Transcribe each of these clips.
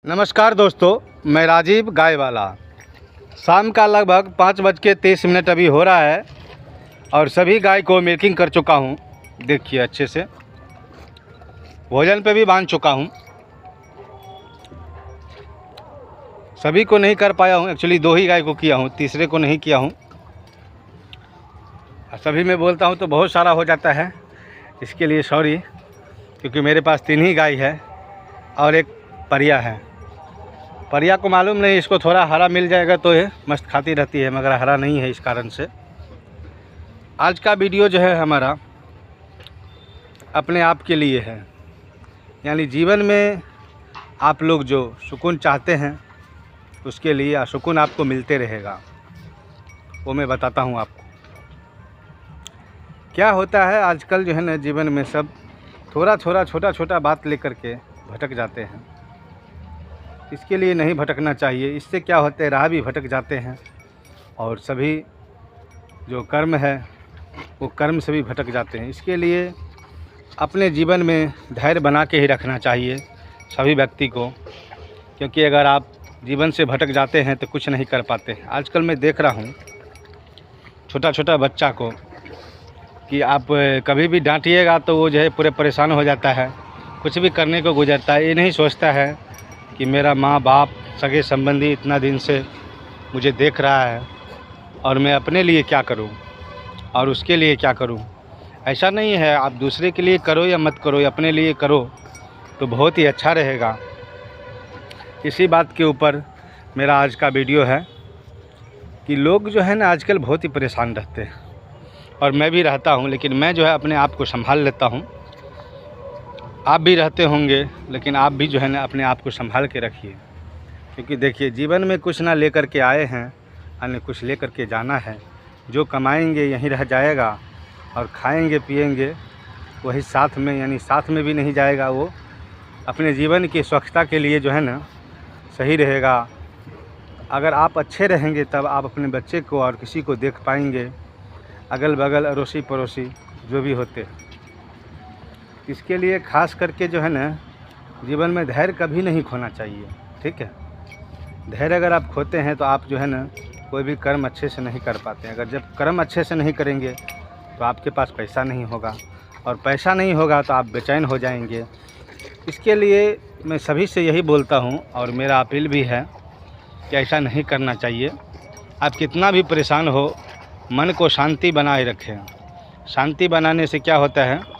नमस्कार दोस्तों, मैं राजीव गायवाला। शाम का लगभग 5:30 अभी हो रहा है और सभी गाय को मिल्किंग कर चुका हूँ। देखिए अच्छे से भोजन पे भी बांध चुका हूँ। सभी को नहीं कर पाया हूँ, एक्चुअली 2 ही गाय को किया हूँ, तीसरे को नहीं किया हूँ। सभी में बोलता हूँ तो बहुत सारा हो जाता है, इसके लिए सॉरी, क्योंकि मेरे पास 3 ही गाय है और एक परिया है। परिया को मालूम नहीं, इसको थोड़ा हरा मिल जाएगा तो ये मस्त खाती रहती है, मगर हरा नहीं है, इस कारण से आज का वीडियो जो है हमारा अपने आप के लिए है। यानी जीवन में आप लोग जो सुकून चाहते हैं उसके लिए सुकून आपको मिलते रहेगा, वो मैं बताता हूँ आपको। क्या होता है आजकल जो है ना, जीवन में सब थोड़ा छोटा छोटा बात लेकर के भटक जाते हैं। इसके लिए नहीं भटकना चाहिए। इससे क्या होता है, राह भी भटक जाते हैं और सभी जो कर्म है वो कर्म से भी भटक जाते हैं। इसके लिए अपने जीवन में धैर्य बना के ही रखना चाहिए सभी व्यक्ति को, क्योंकि अगर आप जीवन से भटक जाते हैं तो कुछ नहीं कर पाते। आजकल मैं देख रहा हूँ छोटा बच्चा को कि आप कभी भी डांटिएगा तो वो जो है पूरे परेशान हो जाता है, कुछ भी करने को गुजरता है। ये नहीं सोचता है कि मेरा माँ बाप सगे संबंधी इतना दिन से मुझे देख रहा है और मैं अपने लिए क्या करूं और उसके लिए क्या करूं। ऐसा नहीं है, आप दूसरे के लिए करो या मत करो, या अपने लिए करो तो बहुत ही अच्छा रहेगा। इसी बात के ऊपर मेरा आज का वीडियो है कि लोग जो है ना आजकल बहुत ही परेशान रहते हैं और मैं भी रहता हूं, लेकिन मैं जो है अपने आप को संभाल लेता हूं। आप भी रहते होंगे, लेकिन आप भी जो है ना अपने आप को संभाल के रखिए, क्योंकि देखिए जीवन में कुछ ना लेकर के आए हैं, अन्य कुछ लेकर के जाना है। जो कमाएंगे यहीं रह जाएगा और खाएंगे पिएंगे वही साथ में, यानी साथ में भी नहीं जाएगा। वो अपने जीवन की स्वच्छता के लिए जो है ना सही रहेगा। अगर आप अच्छे रहेंगे तब आप अपने बच्चे को और किसी को देख पाएंगे, अगल बगल अड़ोसी पड़ोसी जो भी होते। इसके लिए खास करके जो है ना जीवन में धैर्य कभी नहीं खोना चाहिए, ठीक है। धैर्य अगर आप खोते हैं तो आप जो है ना कोई भी कर्म अच्छे से नहीं कर पाते। अगर जब कर्म अच्छे से नहीं करेंगे तो आपके पास पैसा नहीं होगा, और पैसा नहीं होगा तो आप बेचैन हो जाएंगे। इसके लिए मैं सभी से यही बोलता हूँ और मेरा अपील भी है कि ऐसा नहीं करना चाहिए। आप कितना भी परेशान हो, मन को शांति बनाए रखें। शांति बनाने से क्या होता है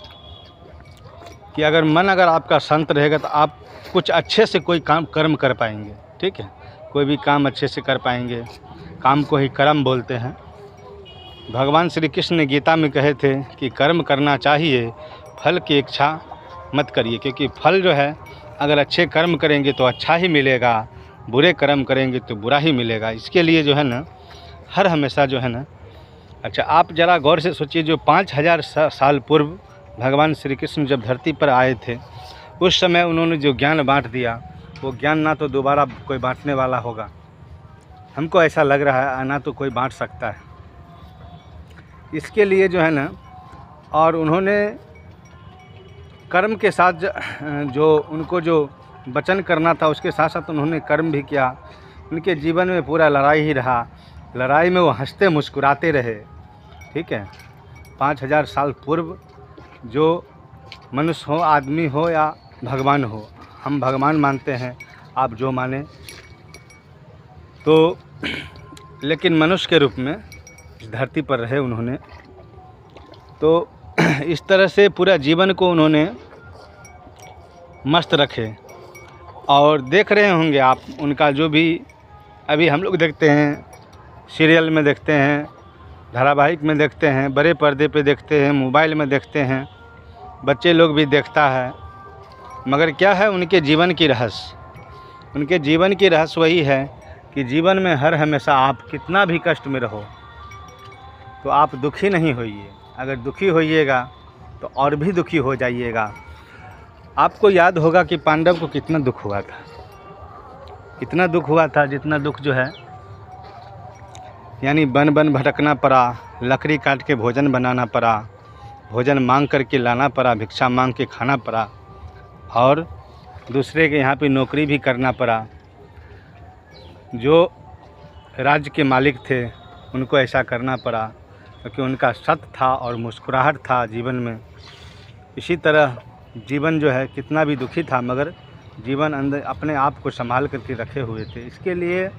कि अगर आपका शांत रहेगा तो आप कुछ अच्छे से कोई काम कर्म कर पाएंगे, ठीक है। कोई भी काम अच्छे से कर पाएंगे। काम को ही कर्म बोलते हैं। भगवान श्री कृष्ण ने गीता में कहे थे कि कर्म करना चाहिए, फल की इच्छा मत करिए, क्योंकि फल जो है अगर अच्छे कर्म करेंगे तो अच्छा ही मिलेगा, बुरे कर्म करेंगे तो बुरा ही मिलेगा। इसके लिए जो है ना हर हमेशा जो है ना, अच्छा आप ज़रा गौर से सोचिए, जो 5000 साल पूर्व भगवान श्री कृष्ण जब धरती पर आए थे, उस समय उन्होंने जो ज्ञान बांट दिया, वो ज्ञान ना तो दोबारा कोई बांटने वाला होगा, हमको ऐसा लग रहा है, ना तो कोई बांट सकता है। इसके लिए जो है ना, और उन्होंने कर्म के साथ जो उनको जो वचन करना था उसके साथ साथ उन्होंने कर्म भी किया। उनके जीवन में पूरा लड़ाई ही रहा। लड़ाई में वो हंसते मुस्कुराते रहे, ठीक है। 5000 साल पूर्व जो मनुष्य हो, आदमी हो या भगवान हो, हम भगवान मानते हैं, आप जो माने तो, लेकिन मनुष्य के रूप में इस धरती पर रहे उन्होंने। तो इस तरह से पूरा जीवन को उन्होंने मस्त रखे। और देख रहे होंगे आप उनका जो भी अभी हम लोग देखते हैं, सीरियल में देखते हैं, धारावाहिक में देखते हैं, बड़े पर्दे पे देखते हैं, मोबाइल में देखते हैं, बच्चे लोग भी देखता है। मगर क्या है उनके जीवन की रहस्य? उनके जीवन की रहस्य वही है कि जीवन में हर हमेशा आप कितना भी कष्ट में रहो तो आप दुखी नहीं होइए। अगर दुखी होइएगा तो और भी दुखी हो जाइएगा। आपको याद होगा कि पांडव को कितना दुख हुआ था, इतना दुख हुआ था जितना दुख जो है, यानी बन बन भटकना पड़ा, लकड़ी काट के भोजन बनाना पड़ा, भोजन मांग करके लाना पड़ा, भिक्षा मांग के खाना पड़ा, और दूसरे के यहाँ पे नौकरी भी करना पड़ा। जो राज्य के मालिक थे उनको ऐसा करना पड़ा क्योंकि उनका सत्य था और मुस्कुराहट था जीवन में। इसी तरह जीवन जो है कितना भी दुखी था मगर जीवन अंदर अपने आप को संभाल करके रखे हुए थे। इसके लिए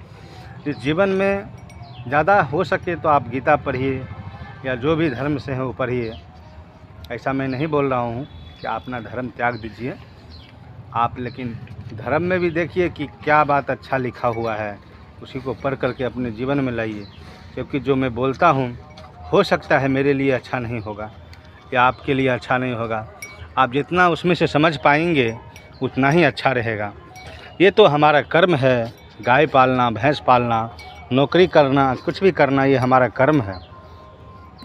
इस जीवन में ज़्यादा हो सके तो आप गीता पढ़िए या जो भी धर्म से हैं वो पढ़िए। ऐसा मैं नहीं बोल रहा हूँ कि आप अपना धर्म त्याग दीजिए आप, लेकिन धर्म में भी देखिए कि क्या बात अच्छा लिखा हुआ है, उसी को पढ़ करके अपने जीवन में लाइए। क्योंकि जो मैं बोलता हूँ हो सकता है मेरे लिए अच्छा नहीं होगा या आपके लिए अच्छा नहीं होगा। आप जितना उसमें से समझ पाएंगे उतना ही अच्छा रहेगा। ये तो हमारा कर्म है, गाय पालना, भैंस पालना, नौकरी करना, कुछ भी करना, ये हमारा कर्म है,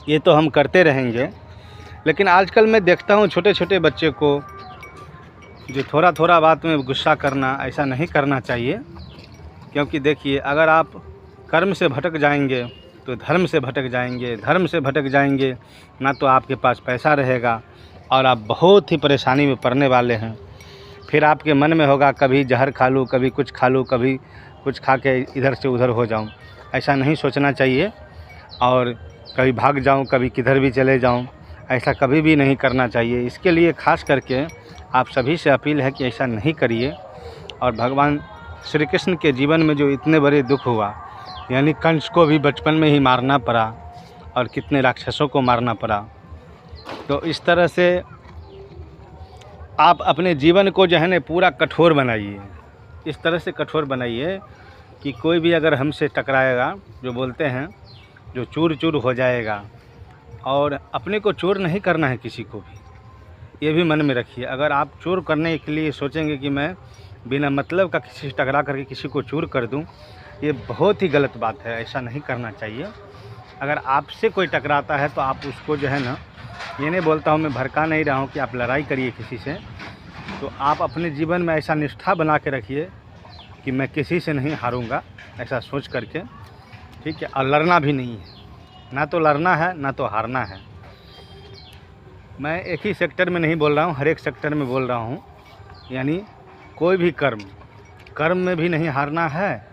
ये तो हम करते रहेंगे। लेकिन आजकल मैं देखता हूँ छोटे छोटे बच्चे को जो थोड़ा थोड़ा बात में गुस्सा करना, ऐसा नहीं करना चाहिए। क्योंकि देखिए अगर आप कर्म से भटक जाएंगे तो धर्म से भटक जाएंगे, धर्म से भटक जाएंगे ना तो आपके पास पैसा रहेगा और आप बहुत ही परेशानी में पड़ने वाले हैं। फिर आपके मन में होगा कभी जहर खा लूँ, कभी कुछ खा लूँ, कभी कुछ खा के इधर से उधर हो जाऊँ। ऐसा नहीं सोचना चाहिए और कभी भाग जाऊँ, कभी किधर भी चले जाऊँ, ऐसा कभी भी नहीं करना चाहिए। इसके लिए खास करके आप सभी से अपील है कि ऐसा नहीं करिए। और भगवान श्री कृष्ण के जीवन में जो इतने बड़े दुख हुआ, यानी कंस को भी बचपन में ही मारना पड़ा और कितने राक्षसों को मारना पड़ा। तो इस तरह से आप अपने जीवन को जो है ना पूरा कठोर बनाइए। इस तरह से कठोर बनाइए कि कोई भी अगर हमसे टकराएगा, जो बोलते हैं जो चूर चूर हो जाएगा। और अपने को चोर नहीं करना है किसी को भी, ये भी मन में रखिए। अगर आप चोर करने के लिए सोचेंगे कि मैं बिना मतलब का किसी से टकरा करके किसी को चूर कर दूं, ये बहुत ही गलत बात है, ऐसा नहीं करना चाहिए। अगर आपसे कोई टकराता है तो आप उसको जो है ना, ये नहीं बोलता हूँ मैं, भड़का नहीं रहा हूँ कि आप लड़ाई करिए किसी से, तो आप अपने जीवन में ऐसा निष्ठा बना के रखिए कि मैं किसी से नहीं हारूंगा, ऐसा सोच करके, ठीक है। और लड़ना भी नहीं है, ना तो लड़ना है ना तो हारना है। मैं एक ही सेक्टर में नहीं बोल रहा हूँ, हर एक सेक्टर में बोल रहा हूँ। यानी कोई भी कर्म में भी नहीं हारना है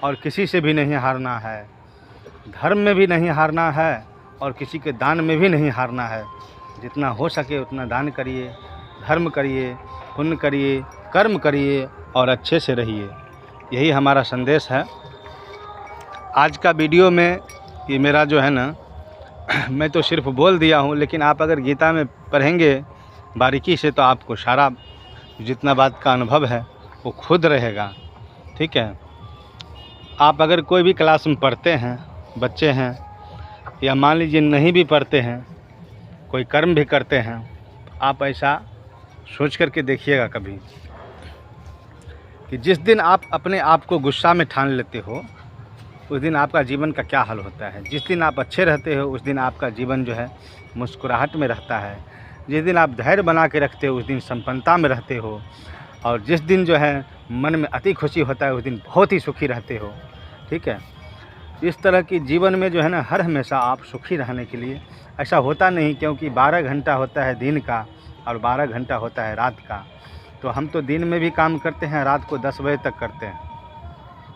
और किसी से भी नहीं हारना है, धर्म में भी नहीं हारना है और किसी के दान में भी नहीं हारना है। जितना हो सके उतना दान करिए, धर्म करिए, पुण्य करिए, कर्म करिए और अच्छे से रहिए। यही हमारा संदेश है आज का वीडियो में। ये मेरा जो है ना, मैं तो सिर्फ बोल दिया हूँ, लेकिन आप अगर गीता में पढ़ेंगे बारीकी से तो आपको सारा जितना बात का अनुभव है वो खुद रहेगा, ठीक है। आप अगर कोई भी क्लास में पढ़ते हैं, बच्चे हैं, या मान लीजिए नहीं भी पढ़ते हैं, कोई कर्म भी करते हैं, आप ऐसा सोच करके देखिएगा कभी कि जिस दिन आप अपने आप को गुस्सा में ठान लेते हो उस दिन आपका जीवन का क्या हाल होता है। जिस दिन आप अच्छे रहते हो उस दिन आपका जीवन जो है मुस्कुराहट में रहता है। जिस दिन आप धैर्य बना के रखते हो उस दिन संपन्नता में रहते हो। और जिस दिन जो है मन में अति खुशी होता है उस दिन बहुत ही सुखी रहते हो, ठीक है। इस तरह की जीवन में जो है ना, हर हमेशा आप सुखी रहने के लिए, ऐसा होता नहीं क्योंकि 12 घंटा होता है दिन का और 12 घंटा होता है रात का। तो हम तो दिन में भी काम करते हैं, रात को 10 बजे तक करते हैं।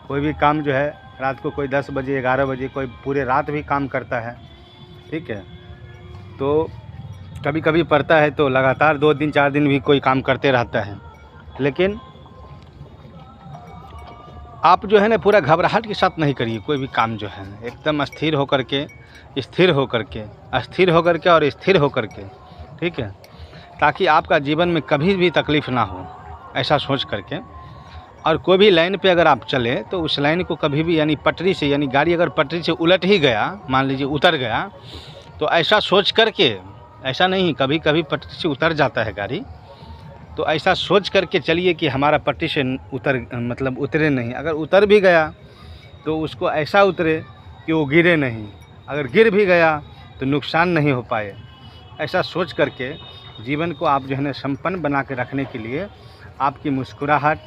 कोई भी काम जो है रात को कोई 10 बजे 11 बजे, कोई पूरे रात भी काम करता है, ठीक है। तो कभी कभी पड़ता है तो लगातार 2 दिन 4 दिन भी कोई काम करते रहता है। लेकिन आप जो है ना पूरा घबराहट के साथ नहीं करिए कोई भी काम, जो है एकदम स्थिर होकर के, स्थिर होकर के, अस्थिर होकर के और स्थिर होकर के, ठीक है, ताकि आपका जीवन में कभी भी तकलीफ़ ना हो, ऐसा सोच करके। और कोई भी लाइन पे अगर आप चले तो उस लाइन को कभी भी, यानी पटरी से, यानी गाड़ी अगर पटरी से उलट ही गया, मान लीजिए उतर गया, तो ऐसा सोच करके, ऐसा नहीं कभी कभी पटरी से उतर जाता है गाड़ी, तो ऐसा सोच करके चलिए कि हमारा पटरी से उतरे नहीं। अगर उतर भी गया तो उसको ऐसा उतरे कि वो गिरे नहीं, अगर गिर भी गया तो नुकसान नहीं हो पाए। ऐसा सोच करके जीवन को आप जो है ना संपन्न बना के रखने के लिए, आपकी मुस्कुराहट,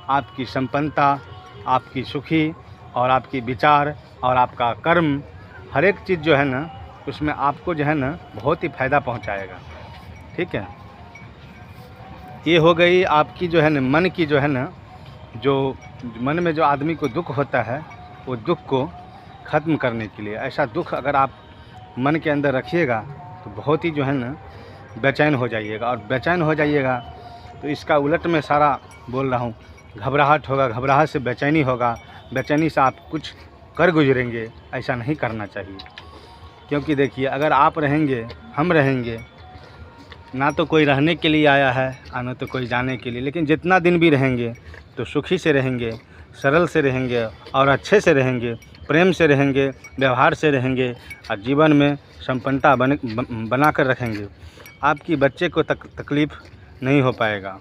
आपकी संपन्नता, आपकी सुखी और आपकी विचार और आपका कर्म, हर एक चीज़ जो है ना उसमें आपको जो है ना बहुत ही फ़ायदा पहुंचाएगा, ठीक है। ये हो गई आपकी जो है ना मन की जो है ना, जो मन में जो आदमी को दुख होता है वो दुख को ख़त्म करने के लिए। ऐसा दुख अगर आप मन के अंदर रखिएगा तो बहुत ही जो है ना बेचैन हो जाइएगा, और बेचैन हो जाइएगा तो इसका उलट में सारा बोल रहा हूँ, घबराहट होगा, घबराहट से बेचैनी होगा, बेचैनी से आप कुछ कर गुजरेंगे। ऐसा नहीं करना चाहिए, क्योंकि देखिए अगर आप रहेंगे, हम रहेंगे, ना तो कोई रहने के लिए आया है और ना तो कोई जाने के लिए, लेकिन जितना दिन भी रहेंगे तो सुखी से रहेंगे, सरल से रहेंगे और अच्छे से रहेंगे, प्रेम से रहेंगे, व्यवहार से रहेंगे और जीवन में संपन्नता बना कर रखेंगे। आपकी बच्चे को तकलीफ़ नहीं हो पाएगा,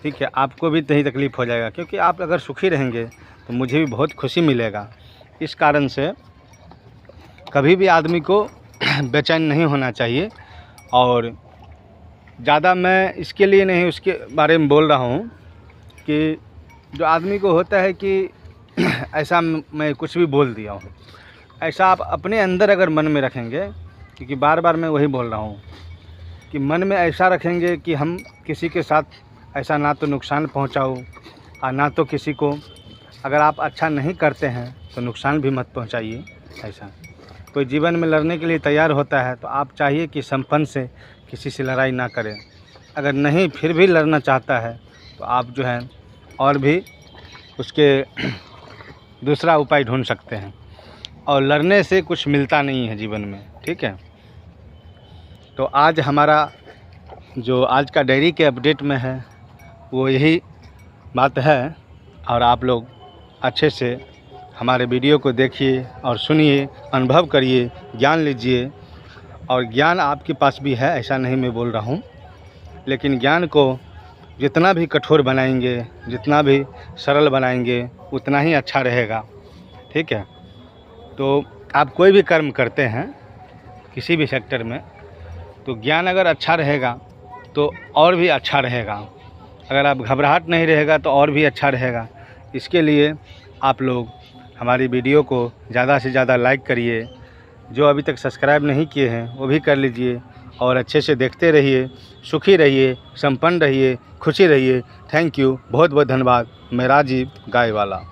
ठीक है, आपको भी नहीं तकलीफ़ हो जाएगा, क्योंकि आप अगर सुखी रहेंगे तो मुझे भी बहुत खुशी मिलेगा। इस कारण से कभी भी आदमी को बेचैन नहीं होना चाहिए। और ज़्यादा मैं इसके लिए नहीं उसके बारे में बोल रहा हूँ कि जो आदमी को होता है कि ऐसा मैं कुछ भी बोल दिया हूँ, ऐसा आप अपने अंदर अगर मन में रखेंगे, क्योंकि बार बार मैं वही बोल रहा हूँ कि मन में ऐसा रखेंगे कि हम किसी के साथ ऐसा ना तो नुकसान पहुँचाओ और ना तो किसी को, अगर आप अच्छा नहीं करते हैं तो नुकसान भी मत पहुँचाइए। ऐसा कोई जीवन में लड़ने के लिए तैयार होता है तो आप चाहिए कि संपन्न से किसी से लड़ाई ना करें। अगर नहीं फिर भी लड़ना चाहता है तो आप जो है और भी उसके दूसरा उपाय ढूंढ सकते हैं, और लड़ने से कुछ मिलता नहीं है जीवन में, ठीक है। तो आज हमारा जो आज का डायरी के अपडेट में है वो यही बात है, और आप लोग अच्छे से हमारे वीडियो को देखिए और सुनिए, अनुभव करिए, ज्ञान लीजिए। और ज्ञान आपके पास भी है, ऐसा नहीं मैं बोल रहा हूँ, लेकिन ज्ञान को जितना भी कठोर बनाएंगे, जितना भी सरल बनाएंगे उतना ही अच्छा रहेगा, ठीक है। तो आप कोई भी कर्म करते हैं किसी भी सेक्टर में, तो ज्ञान अगर अच्छा रहेगा तो और भी अच्छा रहेगा, अगर आप घबराहट नहीं रहेगा तो और भी अच्छा रहेगा। इसके लिए आप लोग हमारी वीडियो को ज़्यादा से ज़्यादा लाइक करिए, जो अभी तक सब्सक्राइब नहीं किए हैं वो भी कर लीजिए, और अच्छे से देखते रहिए, सुखी रहिए, संपन्न रहिए, खुशी रहिए। थैंक यू, बहुत बहुत धन्यवाद। मैं राजीव गाय वाला।